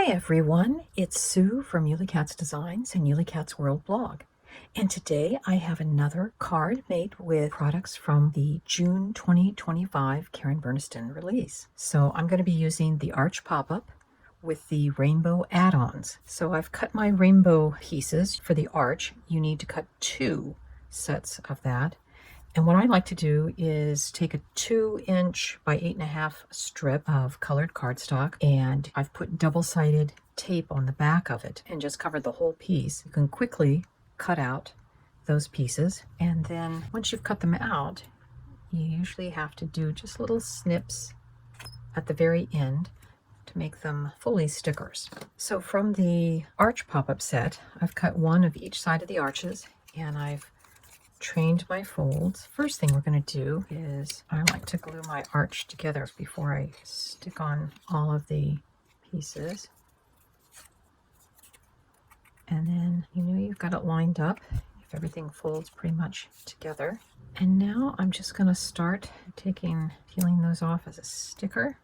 Hi everyone, it's Sue from Ully Cats Designs and Ully Cats World blog. And today I have another card made with products from the June 2025 Karen Burniston release. So I'm going to be using the arch pop-up with the rainbow add-ons. So I've cut my rainbow pieces for the arch. You need to cut 2 sets of that. And what I like to do is take a 2" by 8.5" strip of colored cardstock, and I've put double-sided tape on the back of it and just covered the whole piece. You can quickly cut out those pieces, and then once you've cut them out, you usually have to do just little snips at the very end to make them fully stickers. So from the arch pop-up set, I've cut 1 of each side of the arches, and I've trained my folds. First thing we're going to do is I like to glue my arch together before I stick on all of the pieces. And then you've got it lined up if everything folds pretty much together. And now I'm just going to start peeling those off as a sticker.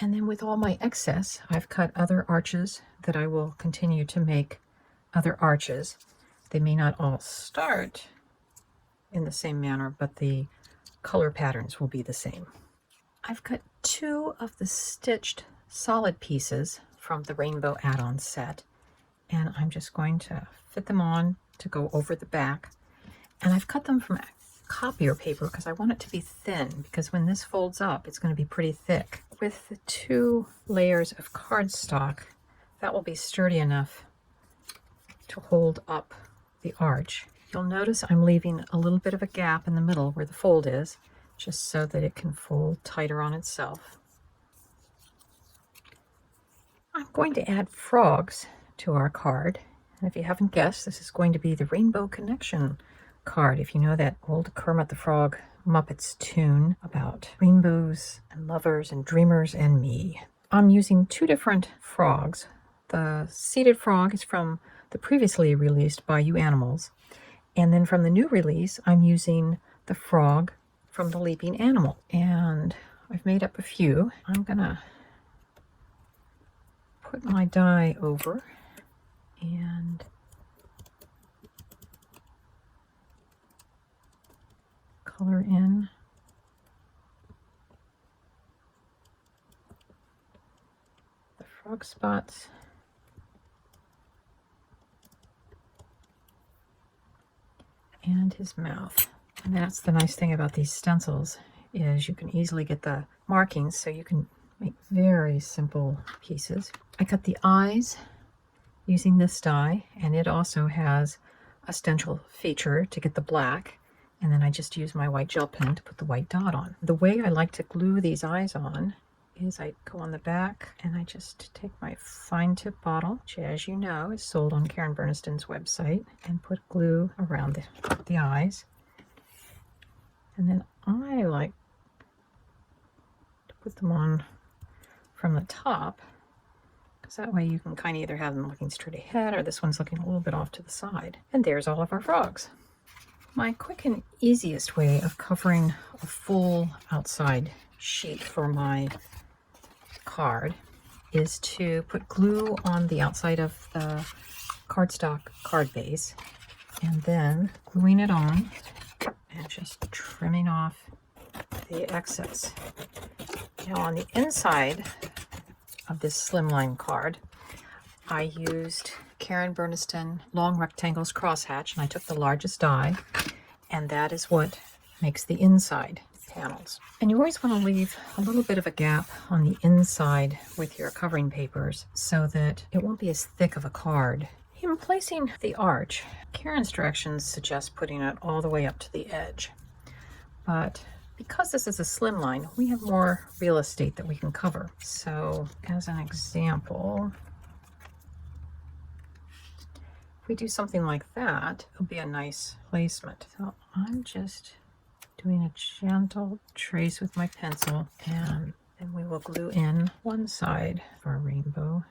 And then with all my excess, I've cut other arches that I will continue to make other arches. They may not all start in the same manner, but the color patterns will be the same. I've cut 2 of the stitched solid pieces from the rainbow add-on set, and I'm just going to fit them on to go over the back. And I've cut them from copier paper because I want it to be thin, because when this folds up, it's going to be pretty thick. With the 2 layers of cardstock, that will be sturdy enough to hold up the arch. You'll notice I'm leaving a little bit of a gap in the middle where the fold is, just so that it can fold tighter on itself. I'm going to add frogs to our card. And if you haven't guessed, this is going to be the Rainbow Connection card. If you know that old Kermit the Frog Muppets tune about rainbows and lovers and dreamers and me. I'm using 2 different frogs. The seeded frog is from the previously released By You Animals. And then from the new release, I'm using the frog from the Leaping Animal. And I've made up a few. I'm gonna put my die over and color in the frog spots. And his mouth. And that's the nice thing about these stencils, is you can easily get the markings, so you can make very simple pieces. I cut the eyes using this die, and it also has a stencil feature to get the black, and then I just use my white gel pen to put the white dot on. The way I like to glue these eyes on is I go on the back and I just take my fine tip bottle, which, as you know, is sold on Karen Burniston's website, and put glue around the eyes. And then I like to put them on from the top, because that way you can kind of either have them looking straight ahead, or this one's looking a little bit off to the side. And there's all of our frogs. My quick and easiest way of covering a full outside sheet for my card is to put glue on the outside of the cardstock card base, and then gluing it on and just trimming off the excess. Now on the inside of this slimline card, I used Karen Burniston long rectangles crosshatch, and I took the largest die, and that is what makes the inside panels. And you always want to leave a little bit of a gap on the inside with your covering papers so that it won't be as thick of a card. You In placing the arch, Karen's directions suggest putting it all the way up to the edge. But because this is a slimline, we have more real estate that we can cover. So as an example, if we do something like that, it'll be a nice placement. So I'm just doing a gentle trace with my pencil, and then we will glue in one side of our rainbow.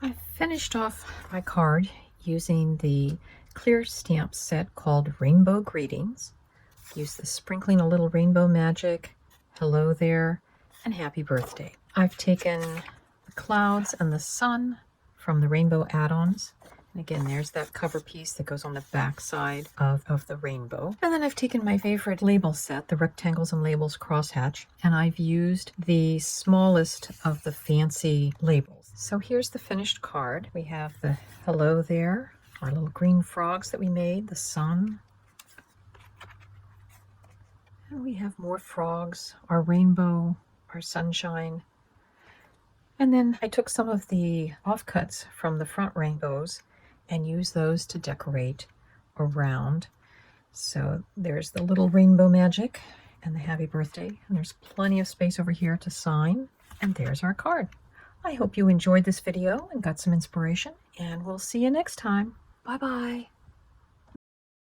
I finished off my card using the clear stamp set called Rainbow Greetings. Use the Sprinkling a Little Rainbow Magic, Hello There, and Happy Birthday. I've taken the clouds and the sun from the rainbow add-ons. And again, there's that cover piece that goes on the back side of the rainbow. And then I've taken my favorite label set, the Rectangles and Labels Crosshatch, and I've used the smallest of the fancy labels. So here's the finished card. We have the hello there, our little green frogs that we made, the sun. And we have more frogs, our rainbow, our sunshine. And then I took some of the offcuts from the front rainbows and used those to decorate around. So there's the little rainbow magic and the happy birthday. And there's plenty of space over here to sign. And there's our card. I hope you enjoyed this video and got some inspiration, and we'll see you next time. Bye-bye.